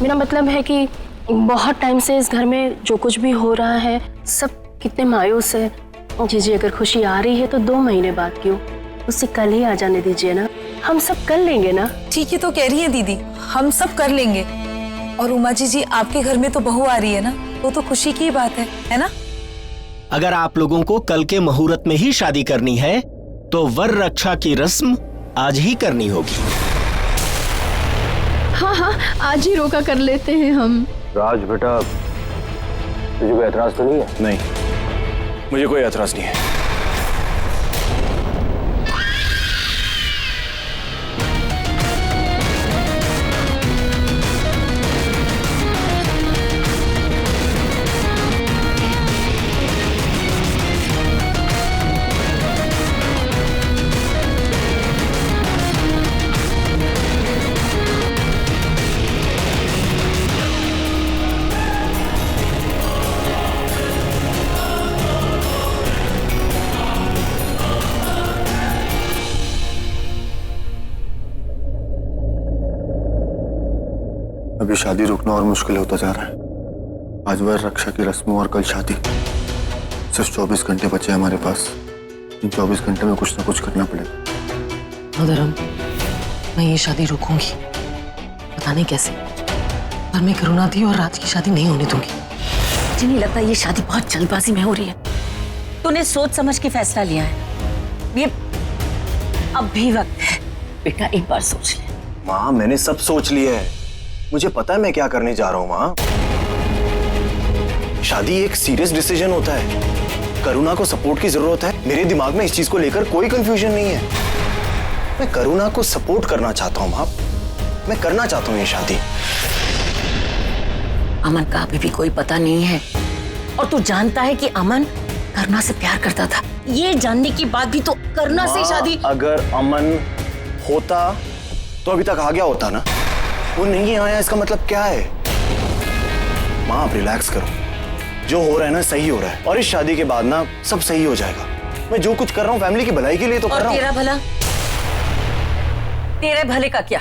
मेरा मतलब है कि बहुत टाइम से इस घर में जो कुछ भी हो रहा है सब कितने मायूस है। जीजी अगर खुशी आ रही है तो 2 महीने बाद क्यों, उसे कल ही आ जाने दीजिए ना, हम सब कर लेंगे ना। ठीक ही तो कह रही है दीदी, हम सब कर लेंगे। और उमा जी आपके घर में तो बहू आ रही है ना, वो तो खुशी की बात है ना। अगर आप लोगों को कल के मुहूर्त में ही शादी करनी है तो वर रक्षा की रस्म आज ही करनी होगी। हाँ हाँ, आज ही रोका कर लेते हैं हम। राज बेटा, तुझे कोई एतराज तो नहीं है? नहीं, मुझे कोई एतराज नहीं है। अभी शादी रुकना और मुश्किल होता जा रहा है। आज वर रक्षा की रस्म और कल शादी। सिर्फ 24 घंटे बचे हमारे पास। इन 24 घंटे में कुछ ना कुछ करना पड़ेगा। मदरम, मैं ये शादी रोकूंगी, पता नहीं कैसे, पर मैं करुणा दी और राज की शादी नहीं होने दूंगी। मुझे नहीं लगता ये शादी बहुत जल्दबाजी में हो रही है। तूने सोच समझ के फैसला लिया है। ये अब भी वक्त है बेटा, एक बार सोच ले। माँ, मैंने सब सोच लिया है। मुझे पता है मैं क्या करने जा रहा हूँ माँ। शादी एक सीरियस डिसीजन होता है। करुणा को सपोर्ट की जरूरत है। मेरे दिमाग में इस चीज को लेकर कोई कंफ्यूजन नहीं है। मैं करुणा को सपोर्ट करना चाहता हूँ माँ। मैं करना चाहता हूँ ये शादी। अमन का अभी भी कोई पता नहीं है और तू जानता है कि अमन करुणा से प्यार करता था। ये जानने के बाद भी तो करुणा से शादी। अगर अमन होता तो अभी तक आ गया होता ना। वो नहीं आया, इसका मतलब क्या है? माँ, आप रिलैक्स करो। जो हो रहा है ना सही हो रहा है, और इस शादी के बाद ना सब सही हो जाएगा। मैं जो कुछ कर रहा हूँ फैमिली की भलाई के लिए तो कर रहा हूँ। तेरा भला, तेरे भले का क्या?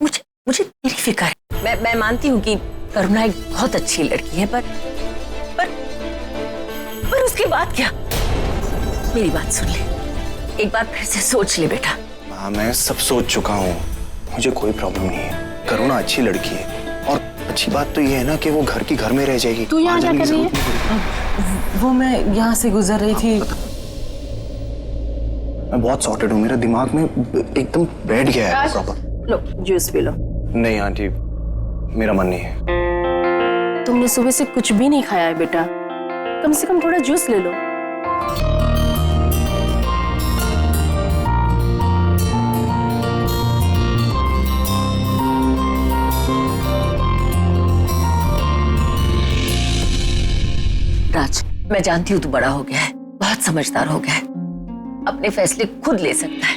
मुझे तेरी फिक्र है। मैं मानती हूँ कि करुणा एक बहुत अच्छी लड़की है, पर उसके बाद क्या? मेरी बात सुन ले, एक बार फिर से सोच ले बेटा। माँ, मैं सब सोच चुका हूँ। मुझे कोई प्रॉब्लम नहीं है। करुणा अच्छी लड़की है, और अच्छी बात तो ये है ना कि वो घर की घर में रह जाएगी। तू यहाँ क्या कर रही है? वो मैं यहाँ से गुजर रही थी। मैं बहुत सॉर्टेड हूँ। मेरा दिमाग में एकदम बैठ गया है प्रॉपर। लो जूस पी लो। नहीं आंटी, मेरा मन नहीं है। तुमने सुबह से कुछ भी नहीं खाया है बेटा, कम से कम थोड़ा जूस ले लो। राज, मैं जानती हूँ तू बड़ा हो गया है, बहुत समझदार हो गया है, अपने फैसले खुद ले सकता है,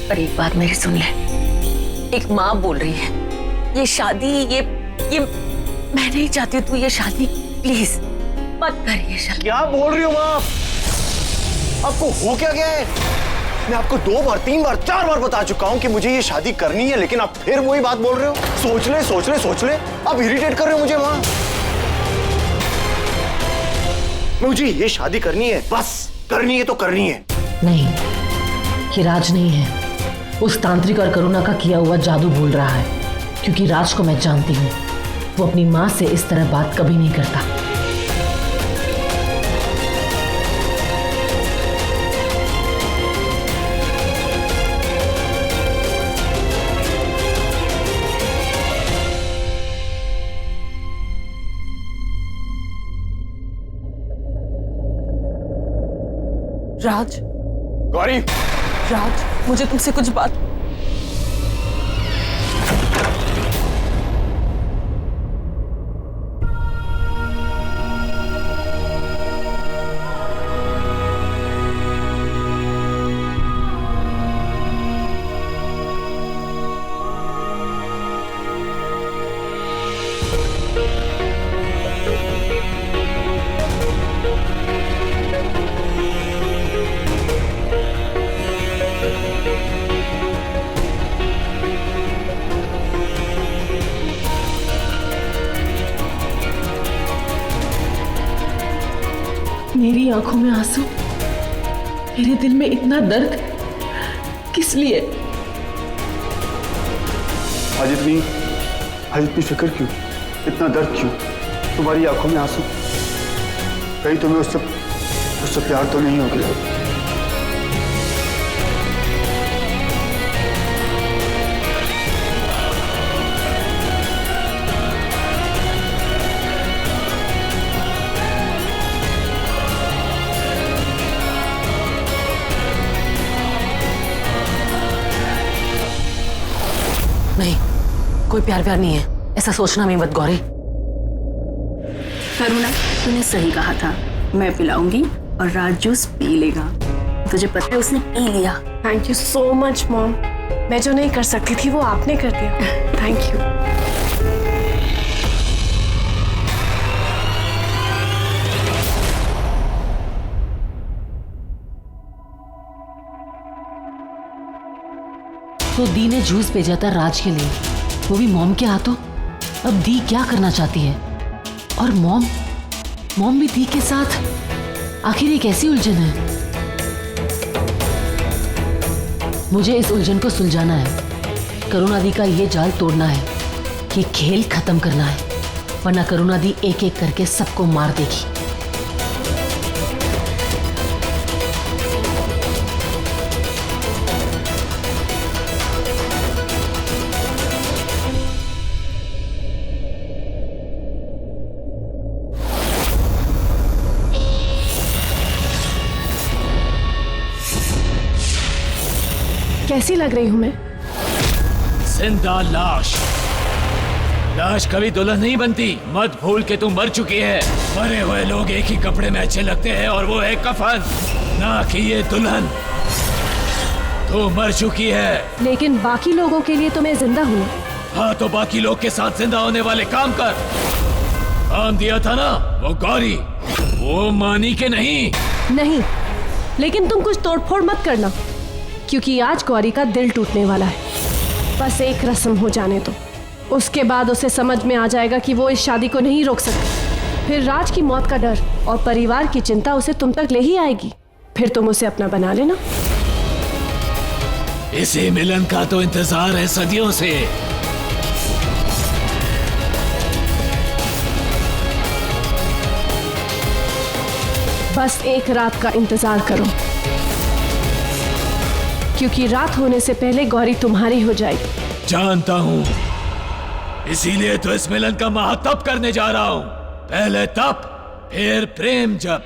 पर एक बात मेरी सुन ले। एक माँ बोल रही है, ये शादी ये मैं नहीं चाहती तू ये शादी, प्लीज मत कर ये शादी। क्या बोल रही हो माँ? आपको हो क्या गया है? मैं आपको 2 बार 3 बार 4 बार बता चुका हूँ कि मुझे ये शादी करनी है, लेकिन आप फिर वही बात बोल रहे हो। सोच ले सोच ले सोच ले। आप इरिटेट कर रहे हो मुझे माँ। मुझे ये शादी करनी है, बस करनी है तो करनी है। नहीं, ये राज नहीं है, उस तांत्रिक और करुणा का किया हुआ जादू बोल रहा है। क्योंकि राज को मैं जानती हूँ, वो अपनी माँ से इस तरह बात कभी नहीं करता। राज, गौरी, राज, मुझे तुमसे कुछ बात। तुम्हारी आंखों में आंसू, मेरे दिल में इतना दर्द, किस लिए? आज इतनी फिक्र क्यों, इतना दर्द क्यों, तुम्हारी आंखों में आंसू? कहीं तुम्हें उससे प्यार तो नहीं हो गया? नहीं, कोई प्यार व्यार नहीं है, ऐसा सोचना भी मत गौरी। करुणा, तूने सही कहा था, मैं पिलाऊंगी और राज जूस पी लेगा। तुझे पता है उसने पी लिया। Thank you so much mom. मैं जो नहीं कर सकती थी वो आपने कर दिया। Thank you. तो दी ने जूस भेजा था राज के लिए, वो भी मॉम के हाथों। अब दी क्या करना चाहती है? और मॉम भी दी के साथ, आखिर ये कैसी उलझन है? मुझे इस उलझन को सुलझाना है। करुणा दी का ये जाल तोड़ना है, ये खेल खत्म करना है, वरना करुणा दी एक एक करके सबको मार देगी। कैसी लग रही हूँ मैं? जिंदा लाश। लाश कभी दुल्हन नहीं बनती। मत भूल के तू मर चुकी है। मरे हुए लोग एक ही कपड़े में अच्छे लगते हैं और वो है कफन, ना कि ये दुल्हन। तू मर चुकी है। लेकिन बाकी लोगों के लिए तो मैं जिंदा हूँ। हाँ, तो बाकी लोग के साथ जिंदा होने वाले काम कर। काम दिया था ना वो गौरी, वो मानी के नहीं। नहीं, लेकिन तुम कुछ तोड़फोड़ मत करना, क्योंकि आज गौरी का दिल टूटने वाला है। बस एक रस्म हो जाने दो, उसके बाद उसे समझ में आ जाएगा कि वो इस शादी को नहीं रोक सकती। फिर राज की मौत का डर और परिवार की चिंता उसे तुम तक ले ही आएगी। फिर तुम उसे अपना बना लेना। इसी मिलन का तो इंतजार है सदियों से। बस एक रात का इंतजार करो, क्योंकि रात होने से पहले गौरी तुम्हारी हो जाएगी। जानता हूँ, इसीलिए तो इस मिलन का महातप करने जा रहा हूँ। पहले तप, फिर प्रेम जप।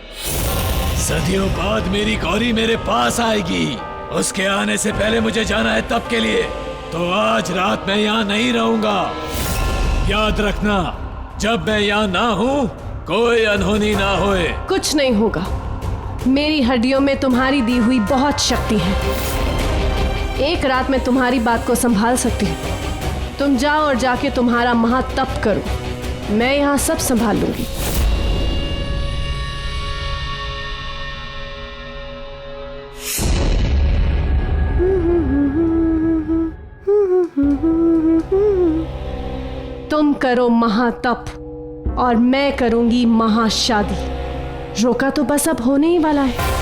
सदियों बाद मेरी गौरी मेरे पास आएगी। उसके आने से पहले मुझे जाना है तप के लिए, तो आज रात मैं यहाँ नहीं रहूंगा। याद रखना, जब मैं यहाँ ना हूँ कोई अनहोनी ना होए। कुछ नहीं होगा, मेरी हड्डियों में तुम्हारी दी हुई बहुत शक्ति है। एक रात में तुम्हारी बात को संभाल सकती हूँ। तुम जाओ और जाके तुम्हारा महातप करो, मैं यहाँ सब संभाल लूंगी। तुम करो महातप और मैं करूंगी महाशादी। रोका तो बस अब होने ही वाला है।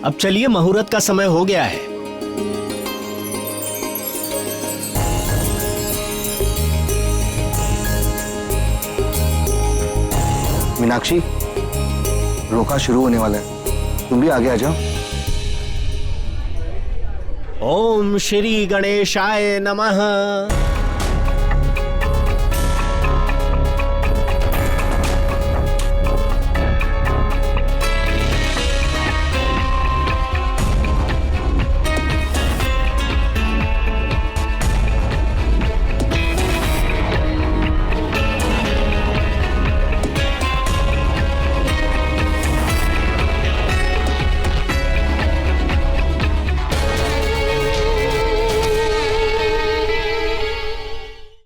अब चलिए, मुहूर्त का समय हो गया है। मीनाक्षी, रोका शुरू होने वाला है, तुम भी आगे आ जाओ। ओम श्री गणेशाय नमः।